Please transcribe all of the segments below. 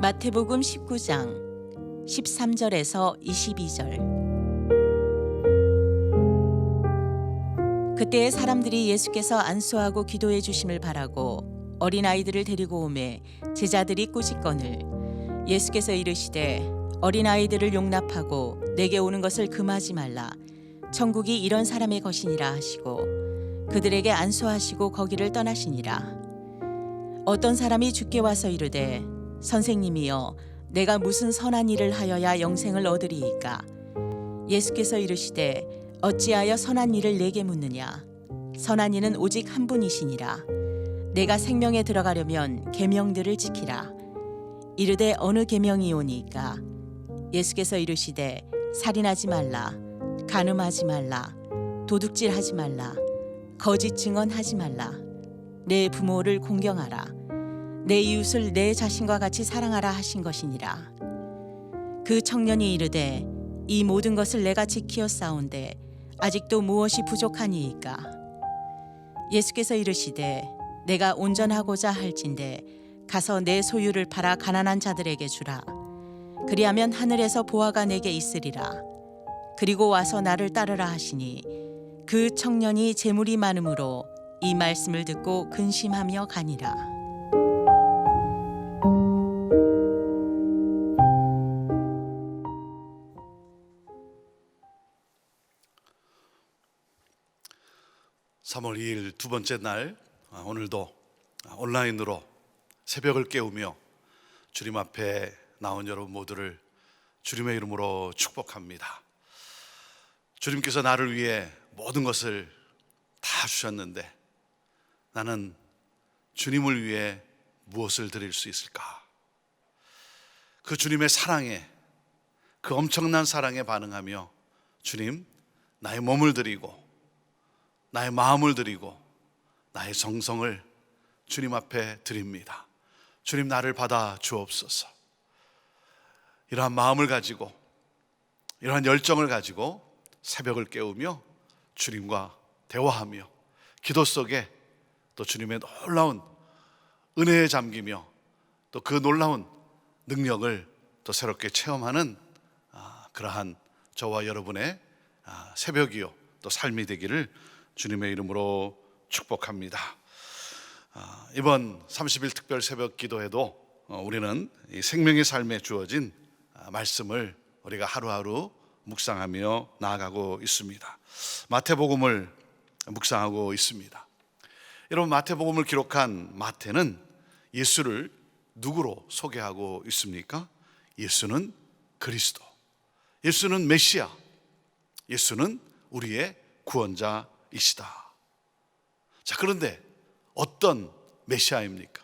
마태복음 19장 13절에서 22절. 그때에 사람들이 예수께서 안수하고 기도해 주심을 바라고 어린아이들을 데리고 오매 제자들이 꾸짖거늘 예수께서 이르시되 어린아이들을 용납하고 내게 오는 것을 금하지 말라. 천국이 이런 사람의 것이니라 하시고 그들에게 안수하시고 거기를 떠나시니라. 어떤 사람이 주께 와서 이르되 선생님이여 내가 무슨 선한 일을 하여야 영생을 얻으리이까? 예수께서 이르시되 어찌하여 선한 일을 내게 묻느냐? 선한 이는 오직 한 분이시니라. 내가 생명에 들어가려면 계명들을 지키라. 이르되 어느 계명이오니까? 예수께서 이르시되 살인하지 말라, 간음하지 말라, 도둑질하지 말라, 거짓 증언하지 말라, 내 부모를 공경하라, 내 이웃을 내 자신과 같이 사랑하라 하신 것이니라. 그 청년이 이르되 이 모든 것을 내가 지키었사온데 아직도 무엇이 부족하니이까? 예수께서 이르시되 내가 온전하고자 할진대 가서 내 소유를 팔아 가난한 자들에게 주라. 그리하면 하늘에서 보화가 내게 있으리라. 그리고 와서 나를 따르라 하시니 그 청년이 재물이 많음으로 이 말씀을 듣고 근심하며 가니라. (3월 2일) 두 번째 날, 오늘도 온라인으로 새벽을 깨우며 주님 앞에 나온 여러분 모두를 주님의 이름으로 축복합니다. 주님께서 나를 위해 모든 것을 다 주셨는데 나는 주님을 위해 무엇을 드릴 수 있을까? 그 주님의 사랑에, 그 엄청난 사랑에 반응하며 주님, 나의 몸을 드리고 나의 마음을 드리고 나의 정성을 주님 앞에 드립니다. 주님, 나를 받아 주옵소서. 이러한 마음을 가지고, 이러한 열정을 가지고 새벽을 깨우며 주님과 대화하며 기도 속에 또 주님의 놀라운 은혜에 잠기며 또 그 놀라운 능력을 또 새롭게 체험하는 그러한 저와 여러분의 새벽이요 또 삶이 되기를 주님의 이름으로 축복합니다. 이번 30일 특별 새벽 기도에도 우리는 이 생명의 삶에 주어진 말씀을 우리가 하루하루 묵상하며 나아가고 있습니다. 마태복음을 묵상하고 있습니다. 여러분, 마태복음을 기록한 마태는 예수를 누구로 소개하고 있습니까? 예수는 그리스도, 예수는 메시아, 예수는 우리의 구원자이시다. 자, 그런데 어떤 메시아입니까?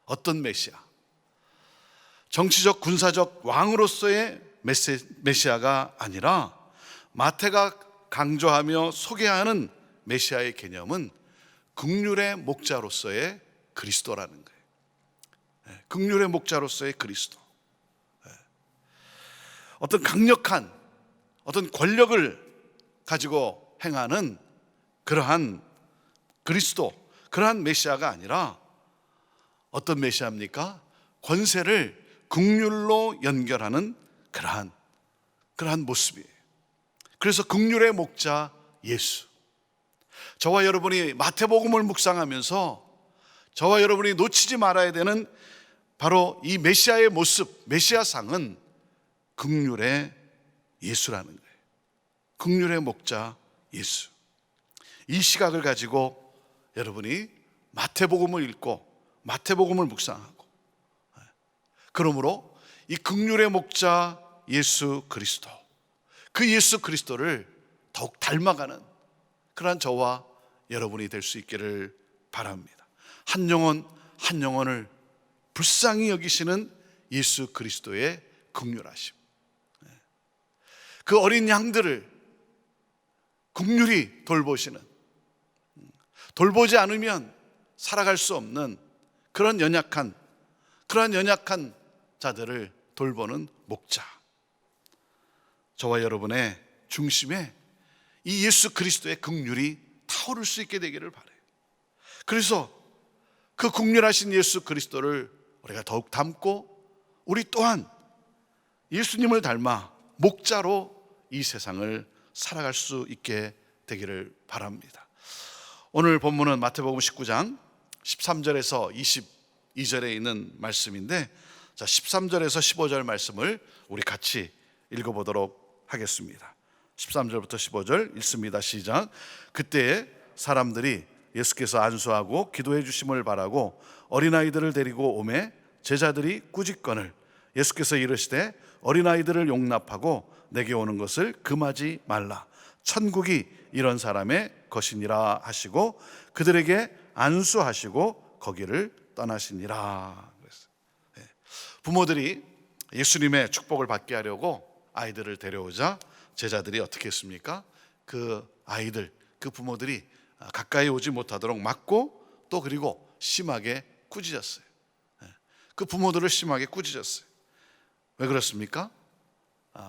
어떤 메시아? 정치적 군사적 왕으로서의 메시아가 아니라 마태가 강조하며 소개하는 메시아의 개념은 긍휼의 목자로서의 그리스도라는 거예요. 긍휼의 목자로서의 그리스도. 어떤 강력한 어떤 권력을 가지고 행하는 그러한 그리스도, 그러한 메시아가 아니라 어떤 메시아입니까? 권세를 긍휼로 연결하는 그러한 모습이에요. 그래서 긍휼의 목자 예수. 저와 여러분이 마태복음을 묵상하면서 저와 여러분이 놓치지 말아야 되는 바로 이 메시아의 모습, 메시아상은 긍휼의 예수라는 거예요. 긍휼의 목자 예수. 이 시각을 가지고 여러분이 마태복음을 읽고 마태복음을 묵상하고, 그러므로 이 긍휼의 목자 예수 그리스도, 그 예수 그리스도를 더욱 닮아가는 그러한 저와 여러분이 될 수 있기를 바랍니다. 한 영혼 한 영혼을 불쌍히 여기시는 예수 그리스도의 긍휼하심, 그 어린 양들을 긍휼히 돌보시는, 돌보지 않으면 살아갈 수 없는 그런 연약한 자들을 돌보는 목자, 저와 여러분의 중심에 이 예수 그리스도의 긍휼이 타오를 수 있게 되기를 바라요. 그래서 그 긍휼하신 예수 그리스도를 우리가 더욱 닮고 우리 또한 예수님을 닮아 목자로 이 세상을 살아갈 수 있게 되기를 바랍니다. 오늘 본문은 마태복음 19장 13절에서 22절에 있는 말씀인데, 자, 13절에서 15절 말씀을 우리 같이 읽어보도록 하겠습니다. 13절부터 15절 읽습니다. 시작. 그때에 사람들이 예수께서 안수하고 기도해 주심을 바라고 어린아이들을 데리고 오매 제자들이 꾸짖거늘 예수께서 이르시되 어린아이들을 용납하고 내게 오는 것을 금하지 말라. 천국이 이런 사람의 것이니라 하시고 그들에게 안수하시고 거기를 떠나시니라. 부모들이 예수님의 축복을 받게 하려고 아이들을 데려오자 제자들이 어떻게 했습니까? 그 아이들, 그 부모들이 가까이 오지 못하도록 막고 또 그리고 심하게 꾸짖었어요. 그 부모들을 심하게 꾸짖었어요. 왜 그렇습니까?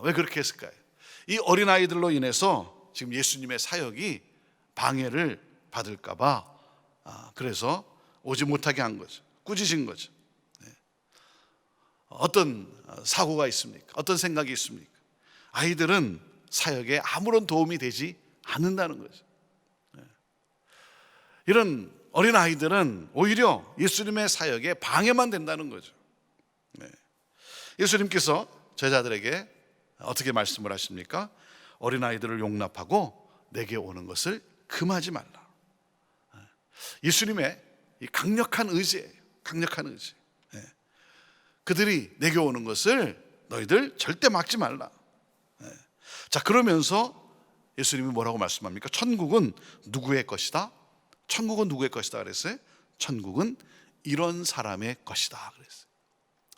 왜 그렇게 했을까요? 이 어린아이들로 인해서 지금 예수님의 사역이 방해를 받을까 봐 그래서 오지 못하게 한 거죠. 꾸짖은 거죠. 어떤 사고가 있습니까? 어떤 생각이 있습니까? 아이들은 사역에 아무런 도움이 되지 않는다는 거죠. 이런 어린 아이들은 오히려 예수님의 사역에 방해만 된다는 거죠. 예수님께서 제자들에게 어떻게 말씀을 하십니까? 어린 아이들을 용납하고 내게 오는 것을 금하지 말라. 예수님의 이 강력한 의지예요. 강력한 의지. 그들이 내게 오는 것을 너희들 절대 막지 말라. 자, 그러면서 예수님이 뭐라고 말씀합니까? 천국은 누구의 것이다? 천국은 누구의 것이다 그랬어요? 천국은 이런 사람의 것이다 그랬어요.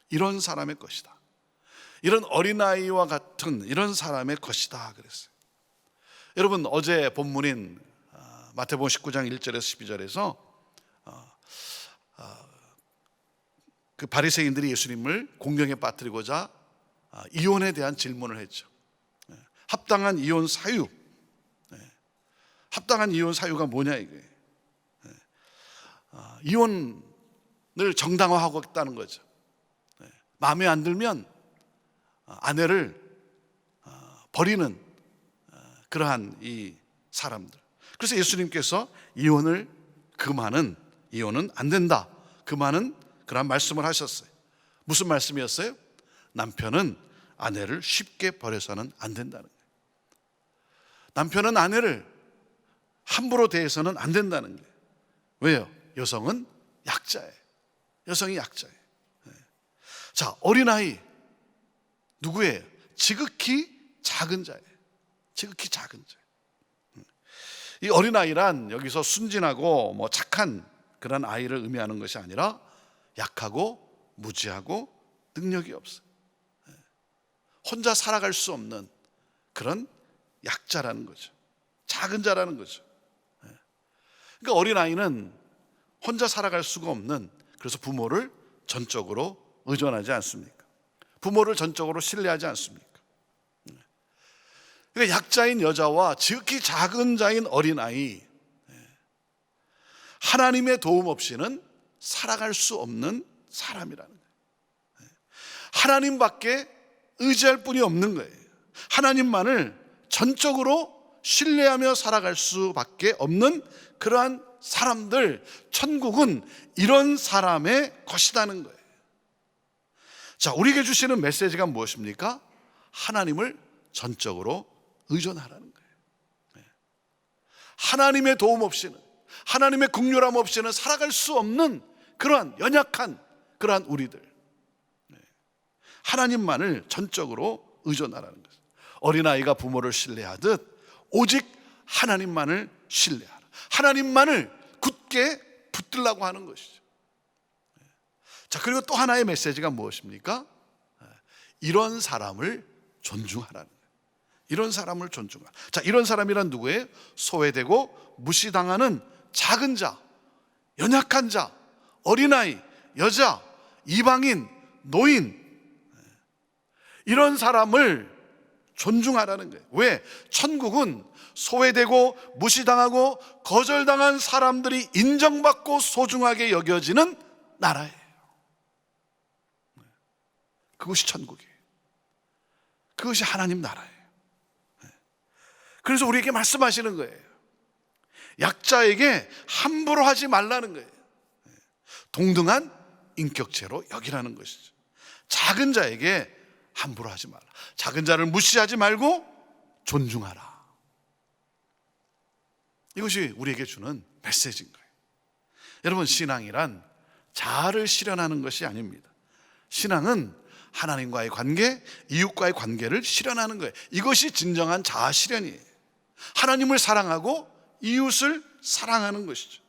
이런 사람의 것이다. 이런 어린아이와 같은 이런 사람의 것이다 그랬어요. 여러분, 어제 본문인 마태복음 19장 1절에서 12절에서 그 바리새인들이 예수님을 공경에 빠뜨리고자 이혼에 대한 질문을 했죠. 합당한 이혼 사유, 합당한 이혼 사유가 뭐냐 이거예요. 이혼을 정당화하겠다는 거죠. 마음에 안 들면 아내를 버리는 그러한 이 사람들. 그래서 예수님께서 이혼을 금하는, 이혼은 안 된다, 금하는 그런 말씀을 하셨어요. 무슨 말씀이었어요? 남편은 아내를 쉽게 버려서는 안 된다는 거예요. 남편은 아내를 함부로 대해서는 안 된다는 거예요. 왜요? 여성은 약자예요. 여성이 약자예요. 자, 어린아이 누구예요? 지극히 작은 자예요. 지극히 작은 자. 이 어린아이란 여기서 순진하고 뭐 착한 그런 아이를 의미하는 것이 아니라 약하고 무지하고 능력이 없어요. 혼자 살아갈 수 없는 그런 약자라는 거죠. 작은 자라는 거죠. 그러니까 어린아이는 혼자 살아갈 수가 없는, 그래서 부모를 전적으로 의존하지 않습니까? 부모를 전적으로 신뢰하지 않습니까? 그러니까 약자인 여자와 지극히 작은 자인 어린아이, 하나님의 도움 없이는 살아갈 수 없는 사람이라는 거예요. 하나님밖에 의지할 분이 없는 거예요. 하나님만을 전적으로 신뢰하며 살아갈 수밖에 없는 그러한 사람들, 천국은 이런 사람의 것이라는 거예요. 자, 우리에게 주시는 메시지가 무엇입니까? 하나님을 전적으로 의존하라는 거예요. 하나님의 도움 없이는, 하나님의 긍휼함 없이는 살아갈 수 없는 그러한 연약한 그러한 우리들, 하나님만을 전적으로 의존하라는 것이죠. 어린아이가 부모를 신뢰하듯 오직 하나님만을 신뢰하라. 하나님만을 굳게 붙들라고 하는 것이죠. 자, 그리고 또 하나의 메시지가 무엇입니까? 이런 사람을 존중하라는 거예요. 이런 사람을 존중하라. 자, 이런 사람이란 누구예요? 소외되고 무시당하는 작은 자, 연약한 자, 어린아이, 여자, 이방인, 노인, 이런 사람을 존중하라는 거예요. 왜? 천국은 소외되고 무시당하고 거절당한 사람들이 인정받고 소중하게 여겨지는 나라예요. 그것이 천국이에요. 그것이 하나님 나라예요. 그래서 우리에게 말씀하시는 거예요. 약자에게 함부로 하지 말라는 거예요. 동등한 인격체로 여기라는 것이죠. 작은 자에게 함부로 하지 말라. 작은 자를 무시하지 말고 존중하라. 이것이 우리에게 주는 메시지인 거예요. 여러분, 신앙이란 자아를 실현하는 것이 아닙니다. 신앙은 하나님과의 관계, 이웃과의 관계를 실현하는 거예요. 이것이 진정한 자아 실현이에요. 하나님을 사랑하고 이웃을 사랑하는 것이죠.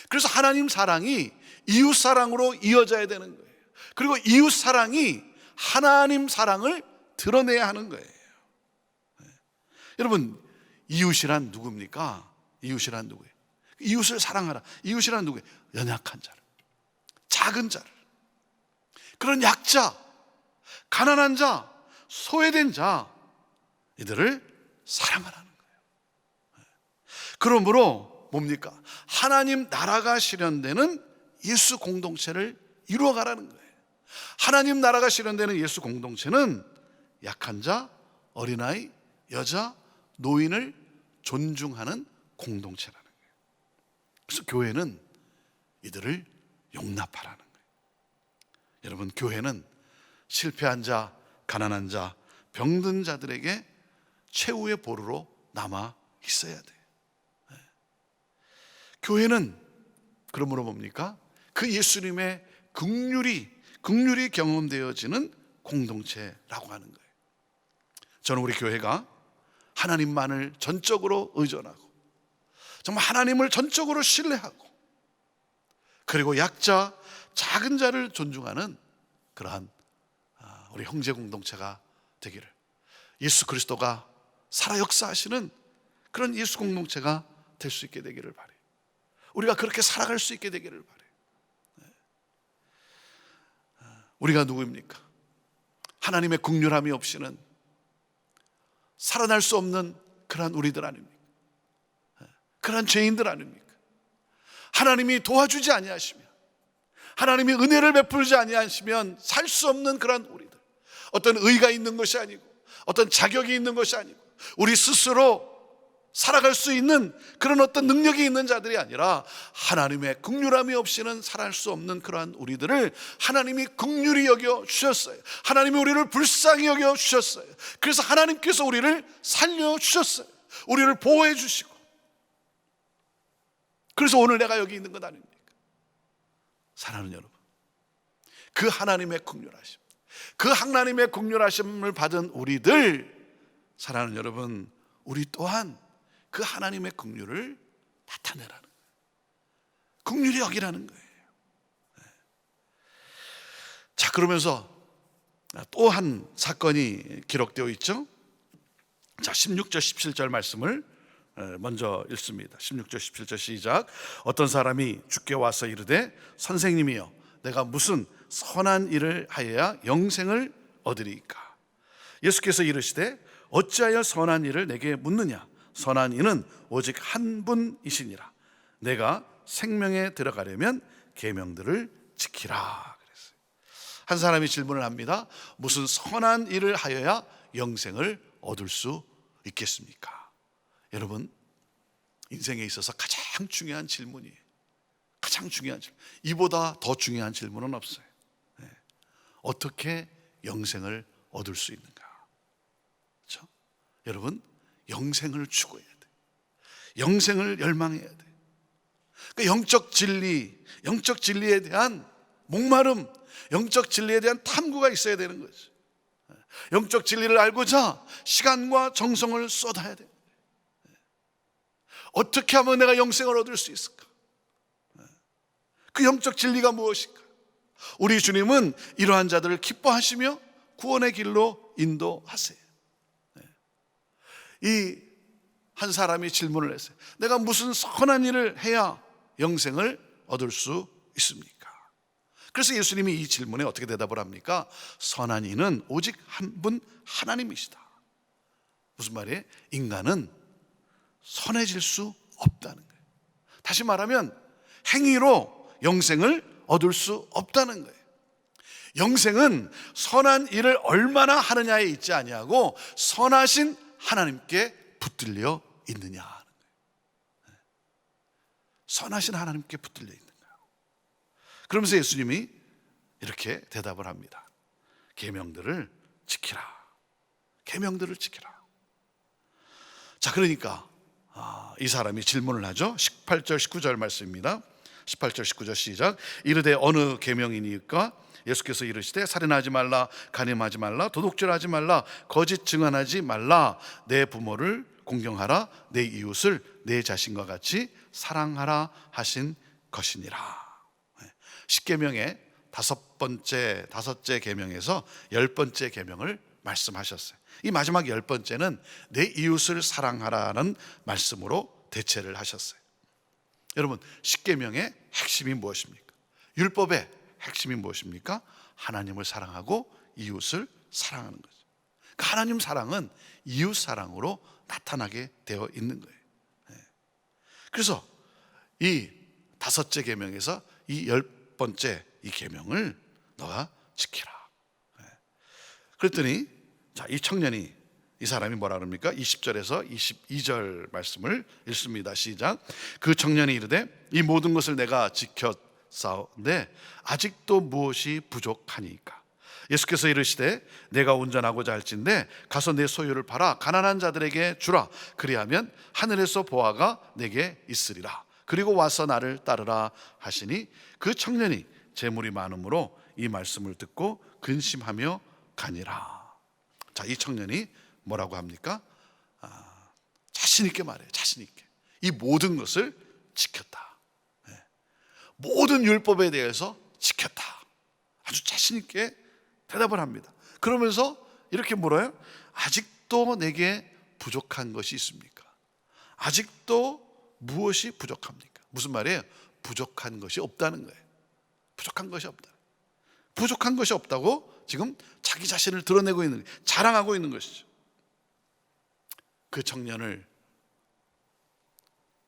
그래서 하나님 사랑이 이웃 사랑으로 이어져야 되는 거예요. 그리고 이웃 사랑이 하나님 사랑을 드러내야 하는 거예요. 여러분, 이웃이란 누굽니까? 이웃이란 누구예요? 이웃을 사랑하라. 이웃이란 누구예요? 연약한 자를, 작은 자를, 그런 약자, 가난한 자, 소외된 자, 이들을 사랑하라는 거예요. 그러므로 뭡니까? 하나님 나라가 실현되는 예수 공동체를 이루어가라는 거예요. 하나님 나라가 실현되는 예수 공동체는 약한 자, 어린아이, 여자, 노인을 존중하는 공동체라는 거예요. 그래서 교회는 이들을 용납하라는 거예요. 여러분, 교회는 실패한 자, 가난한 자, 병든 자들에게 최후의 보루로 남아 있어야 돼요. 교회는 그러므로 뭡니까? 그 예수님의 긍휼이 경험되어지는 공동체라고 하는 거예요. 저는 우리 교회가 하나님만을 전적으로 의존하고 정말 하나님을 전적으로 신뢰하고 그리고 약자, 작은 자를 존중하는 그러한 우리 형제 공동체가 되기를, 예수 그리스도가 살아 역사하시는 그런 예수 공동체가 될 수 있게 되기를 바라요. 우리가 그렇게 살아갈 수 있게 되기를 바라요. 우리가 누구입니까? 하나님의 긍휼함이 없이는 살아날 수 없는 그러한 우리들 아닙니까? 그러한 죄인들 아닙니까? 하나님이 도와주지 아니하시면, 하나님이 은혜를 베풀지 아니하시면 살 수 없는 그러한 우리들, 어떤 의가 있는 것이 아니고 어떤 자격이 있는 것이 아니고 우리 스스로 살아갈 수 있는 그런 어떤 능력이 있는 자들이 아니라 하나님의 긍휼함이 없이는 살아갈 수 없는 그러한 우리들을 하나님이 긍휼히 여겨 주셨어요. 하나님이 우리를 불쌍히 여겨 주셨어요. 그래서 하나님께서 우리를 살려 주셨어요. 우리를 보호해 주시고, 그래서 오늘 내가 여기 있는 것 아닙니까? 사랑하는 여러분, 그 하나님의 긍휼하심, 그 하나님의 긍휼하심을 받은 우리들, 사랑하는 여러분, 우리 또한 그 하나님의 긍휼을 나타내라는 거예요. 긍휼히 여기라는 거예요. 자, 그러면서 또 한 사건이 기록되어 있죠. 자, 16절 17절 말씀을 먼저 읽습니다. 16절 17절 시작. 어떤 사람이 주께 와서 이르되 선생님이여, 내가 무슨 선한 일을 하여야 영생을 얻으리이까? 예수께서 이르시되 어찌하여 선한 일을 내게 묻느냐? 선한 이는 오직 한 분이시니라. 내가 생명에 들어가려면 계명들을 지키라. 그랬어요. 한 사람이 질문을 합니다. 무슨 선한 일을 하여야 영생을 얻을 수 있겠습니까? 여러분, 인생에 있어서 가장 중요한 질문이에요. 가장 중요한 질문. 이보다 더 중요한 질문은 없어요. 어떻게 영생을 얻을 수 있는가? 그렇죠? 여러분, 영생을 추구해야 돼. 영생을 열망해야 돼. 그러니까 영적 진리에 대한 목마름, 영적 진리에 대한 탐구가 있어야 되는 거죠. 영적 진리를 알고자 시간과 정성을 쏟아야 돼. 어떻게 하면 내가 영생을 얻을 수 있을까? 그 영적 진리가 무엇일까? 우리 주님은 이러한 자들을 기뻐하시며 구원의 길로 인도하세요. 이 한 사람이 질문을 했어요. 내가 무슨 선한 일을 해야 영생을 얻을 수 있습니까? 그래서 예수님이 이 질문에 어떻게 대답을 합니까? 선한 이는 오직 한 분 하나님이시다. 무슨 말이에요? 인간은 선해질 수 없다는 거예요. 다시 말하면 행위로 영생을 얻을 수 없다는 거예요. 영생은 선한 일을 얼마나 하느냐에 있지 아니하고 선하신 하나님께 붙들려 있느냐 하는 거예요. 선하신 하나님께 붙들려 있는 거예요. 그러면서 예수님이 이렇게 대답을 합니다. 계명들을 지키라. 계명들을 지키라. 자, 그러니까 이 사람이 질문을 하죠. 18절 19절 말씀입니다. 18절 19절 시작. 이르되 어느 계명이니까? 예수께서 이르시되 살인하지 말라, 간음하지 말라, 도둑질하지 말라, 거짓 증언하지 말라, 내 부모를 공경하라, 내 이웃을 내 자신과 같이 사랑하라 하신 것이니라. 10계명의 다섯째 계명에서 10번째 계명을 말씀하셨어요. 이 마지막 10번째는 내 이웃을 사랑하라는 말씀으로 대체를 하셨어요. 여러분, 10계명의 핵심이 무엇입니까? 율법의 핵심이 무엇입니까? 하나님을 사랑하고 이웃을 사랑하는 거죠. 그러니까 하나님 사랑은 이웃 사랑으로 나타나게 되어 있는 거예요. 그래서 이 5째 계명에서 이 10번째 이 계명을 너가 지키라. 그랬더니 이 청년이, 이 사람이 뭐라 그럽니까? 20절에서 22절 말씀을 읽습니다. 시작. 그 청년이 이르되 이 모든 것을 내가 지켰사오는데 아직도 무엇이 부족하니까? 예수께서 이르시되 내가 운전하고자 할진대 가서 내 소유를 팔아 가난한 자들에게 주라. 그리하면 하늘에서 보화가 내게 있으리라. 그리고 와서 나를 따르라 하시니 그 청년이 재물이 많음으로 이 말씀을 듣고 근심하며 가니라. 자, 이 청년이 뭐라고 합니까? 자신 있게 말해요. 자신 있게 이 모든 것을 지켰다. 모든 율법에 대해서 지켰다. 아주 자신 있게 대답을 합니다. 그러면서 이렇게 물어요. 아직도 내게 부족한 것이 있습니까? 아직도 무엇이 부족합니까? 무슨 말이에요? 부족한 것이 없다는 거예요. 부족한 것이 없다. 부족한 것이 없다고 지금 자기 자신을 드러내고 있는, 자랑하고 있는 것이죠. 그 청년을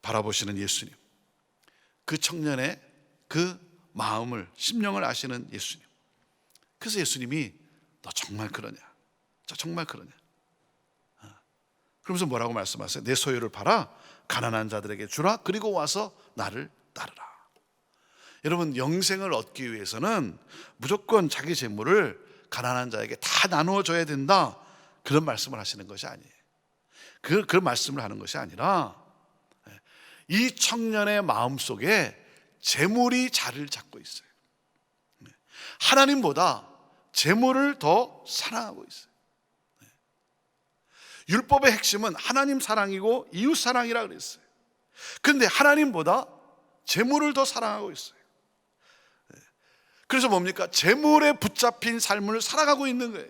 바라보시는 예수님, 그 청년의 그 마음을, 심령을 아시는 예수님. 그래서 예수님이 너 정말 그러냐? 저 정말 그러냐? 그러면서 뭐라고 말씀하세요? 내 소유를 팔아 가난한 자들에게 주라. 그리고 와서 나를 따르라. 여러분, 영생을 얻기 위해서는 무조건 자기 재물을 가난한 자에게 다 나누어 줘야 된다, 그런 말씀을 하시는 것이 아니에요. 그런 말씀을 하는 것이 아니라 이 청년의 마음속에 재물이 자리를 잡고 있어요. 하나님보다 재물을 더 사랑하고 있어요. 율법의 핵심은 하나님 사랑이고 이웃 사랑이라 그랬어요. 그런데 하나님보다 재물을 더 사랑하고 있어요. 그래서 뭡니까? 재물에 붙잡힌 삶을 살아가고 있는 거예요.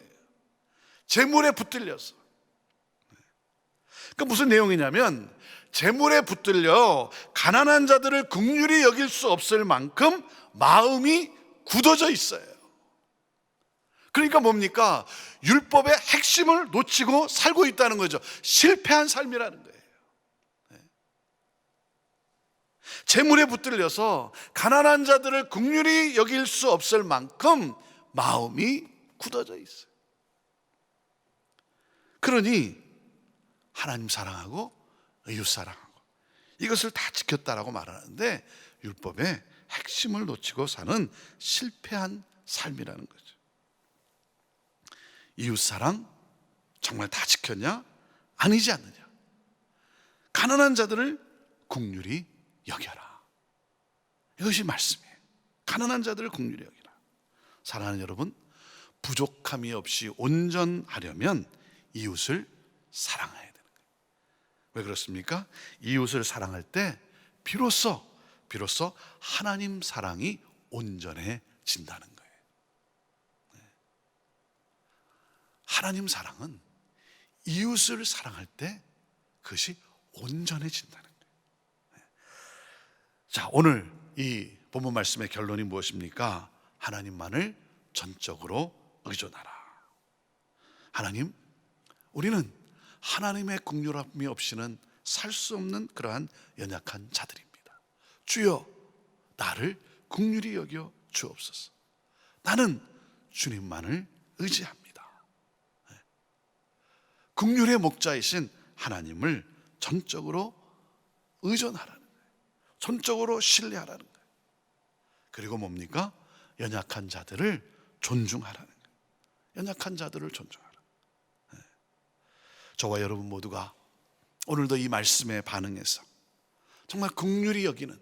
재물에 붙들려서. 그러니까 무슨 내용이냐면, 재물에 붙들려 가난한 자들을 긍휼히 여길 수 없을 만큼 마음이 굳어져 있어요. 그러니까 뭡니까? 율법의 핵심을 놓치고 살고 있다는 거죠. 실패한 삶이라는 거예요. 재물에 붙들려서 가난한 자들을 긍휼히 여길 수 없을 만큼 마음이 굳어져 있어요. 그러니 하나님 사랑하고 이웃 사랑하고 이것을 다 지켰다라고 말하는데, 율법의 핵심을 놓치고 사는 실패한 삶이라는 거죠. 이웃 사랑 정말 다 지켰냐? 아니지 않느냐? 가난한 자들을 긍휼히 여겨라. 이것이 말씀이에요. 가난한 자들을 긍휼히 여겨라. 사랑하는 여러분, 부족함이 없이 온전하려면 이웃을 사랑해야 되는 거예요. 왜 그렇습니까? 이웃을 사랑할 때 비로소 하나님 사랑이 온전해진다는 거예요. 하나님 사랑은 이웃을 사랑할 때 그것이 온전해진다는 거예요. 자, 오늘 이 본문 말씀의 결론이 무엇입니까? 하나님만을 전적으로 의존하라. 하나님, 우리는 하나님의 긍휼함이 없이는 살 수 없는 그러한 연약한 자들입니다. 주여, 나를 긍휼히 여겨 주옵소서. 나는 주님만을 의지합니다. 긍휼의 목자이신 하나님을 전적으로 의존하라는 거예요. 전적으로 신뢰하라는 거예요. 그리고 뭡니까? 연약한 자들을 존중하라는 거예요. 연약한 자들을 존중하라. 저와 여러분 모두가 오늘도 이 말씀에 반응해서 정말 긍휼히 여기는,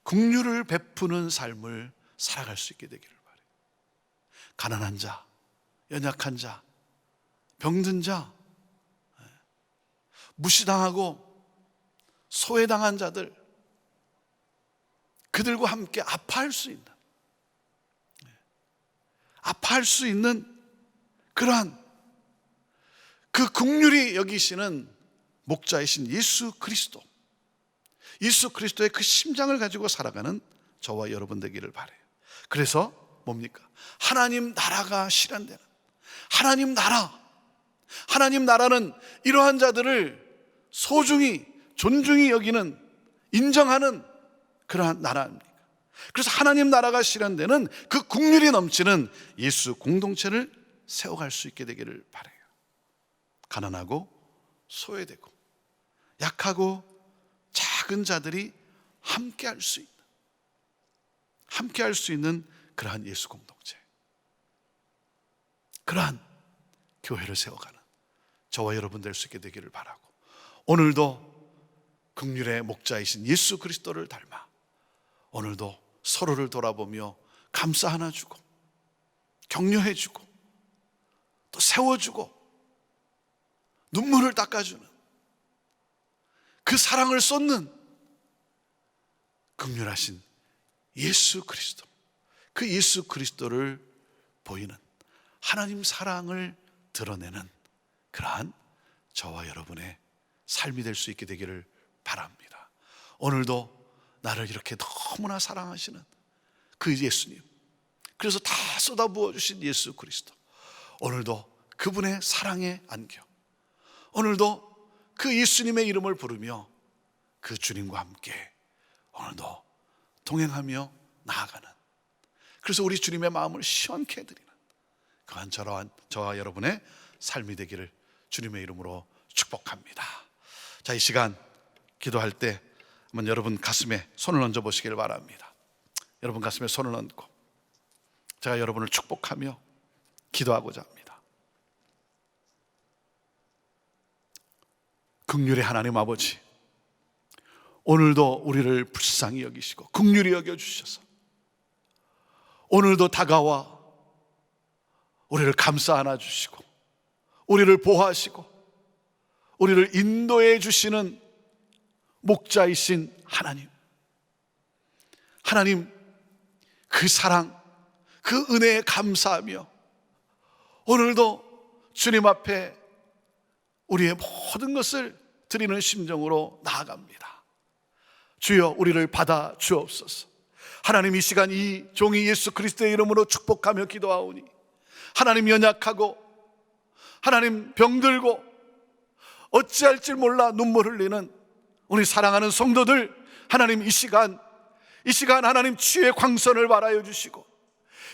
긍휼을 베푸는 삶을 살아갈 수 있게 되기를 바라요. 가난한 자, 연약한 자, 병든 자, 무시당하고 소외당한 자들, 그들과 함께 아파할 수 있는, 아파할 수 있는 그러한 그 긍휼히 여기시는 목자이신 예수 그리스도, 예수 그리스도의 그 심장을 가지고 살아가는 저와 여러분 되기를 바라요. 그래서 뭡니까? 하나님 나라가 실현되는, 하나님 나라는 이러한 자들을 소중히 존중히 여기는, 인정하는 그러한 나라입니다. 그래서 하나님 나라가 실현되는 그 긍휼이 넘치는 예수 공동체를 세워갈 수 있게 되기를 바라요. 가난하고 소외되고 약하고 작은 자들이 함께할 수 있는 그러한 예수 공동체, 그러한 교회를 세워가는 저와 여러분 될 수 있게 되기를 바라고, 오늘도 긍휼의 목자이신 예수 그리스도를 닮아 오늘도 서로를 돌아보며 감싸 안아주고 격려해주고 또 세워주고 눈물을 닦아주는 그 사랑을 쏟는 긍휼하신 예수 그리스도, 그 예수 그리스도를 보이는 하나님 사랑을 드러내는 그러한 저와 여러분의 삶이 될 수 있게 되기를 바랍니다. 오늘도 나를 이렇게 너무나 사랑하시는 그 예수님, 그래서 다 쏟아부어 주신 예수 그리스도, 오늘도 그분의 사랑에 안겨 오늘도 그 예수님의 이름을 부르며 그 주님과 함께 오늘도 동행하며 나아가는, 그래서 우리 주님의 마음을 시원케 해드리는 그한 저와 여러분의 삶이 되기를 주님의 이름으로 축복합니다. 자, 이 시간 기도할 때 한번 여러분 가슴에 손을 얹어 보시길 바랍니다. 여러분 가슴에 손을 얹고 제가 여러분을 축복하며 기도하고자 합니다. 긍휼의 하나님 아버지, 오늘도 우리를 불쌍히 여기시고 긍휼히 여겨주셔서 오늘도 다가와 우리를 감싸 안아주시고 우리를 보호하시고 우리를 인도해 주시는 목자이신 하나님, 그 사랑, 그 은혜에 감사하며 오늘도 주님 앞에 우리의 모든 것을 드리는 심정으로 나아갑니다. 주여, 우리를 받아 주옵소서. 하나님, 이 시간 이 종이 예수 그리스도의 이름으로 축복하며 기도하오니, 하나님, 연약하고 하나님 병들고 어찌할 줄 몰라 눈물 흘리는 우리 사랑하는 성도들, 하나님 이 시간 하나님 치유의 광선을 발하여 주시고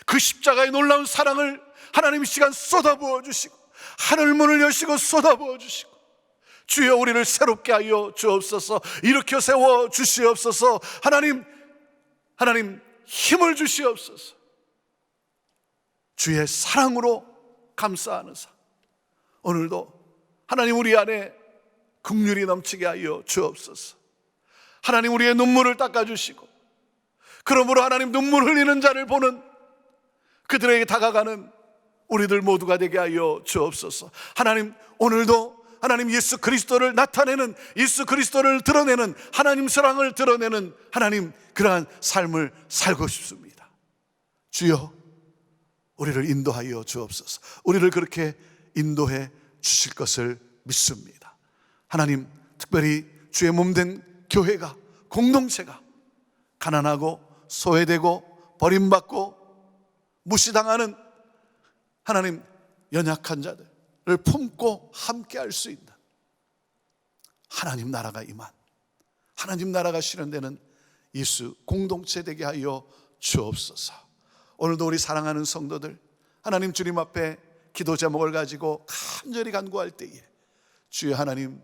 그 십자가의 놀라운 사랑을 하나님 이 시간 쏟아부어 주시고 하늘문을 여시고 쏟아부어 주시고 주여, 우리를 새롭게 하여 주옵소서. 일으켜 세워 주시옵소서. 하나님 힘을 주시옵소서. 주의 사랑으로 감싸안으사 오늘도 하나님 우리 안에 긍휼이 넘치게 하여 주옵소서. 하나님, 우리의 눈물을 닦아주시고 그러므로 하나님 눈물 흘리는 자를 보는 그들에게 다가가는 우리들 모두가 되게 하여 주옵소서. 하나님, 오늘도 하나님 예수 그리스도를 나타내는, 예수 그리스도를 드러내는, 하나님 사랑을 드러내는 하나님 그러한 삶을 살고 싶습니다. 주여, 우리를 인도하여 주옵소서. 우리를 그렇게 인도해 주실 것을 믿습니다. 하나님, 특별히 주의 몸된 교회가, 공동체가 가난하고 소외되고 버림받고 무시당하는 하나님 연약한 자들을 품고 함께 할 수 있는 하나님 나라가 임한, 하나님 나라가 실현되는 예수 공동체 되게 하여 주옵소서. 오늘도 우리 사랑하는 성도들 하나님 주님 앞에 기도 제목을 가지고 간절히 간구할 때에 주여 하나님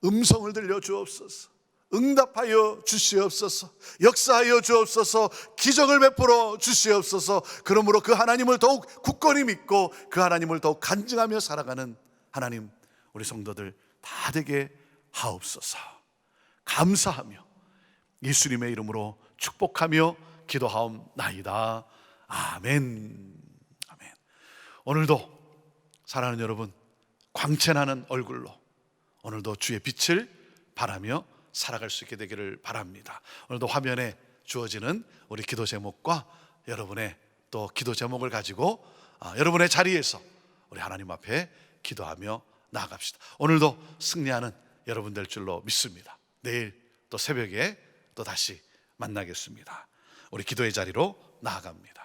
음성을 들려 주옵소서, 응답하여 주시옵소서, 역사하여 주옵소서, 기적을 베풀어 주시옵소서. 그러므로 그 하나님을 더욱 굳건히 믿고 그 하나님을 더욱 간증하며 살아가는 하나님, 우리 성도들 다 되게 하옵소서. 감사하며 예수님의 이름으로 축복하며 기도하옵나이다. 아멘. 아멘. 오늘도 사랑하는 여러분, 광채나는 얼굴로 오늘도 주의 빛을 바라며 살아갈 수 있게 되기를 바랍니다. 오늘도 화면에 주어지는 우리 기도 제목과 여러분의 또 기도 제목을 가지고 여러분의 자리에서 우리 하나님 앞에 기도하며 나아갑시다. 오늘도 승리하는 여러분 될 줄로 믿습니다. 내일 또 새벽에 또 다시 만나겠습니다. 우리 기도의 자리로 나아갑니다.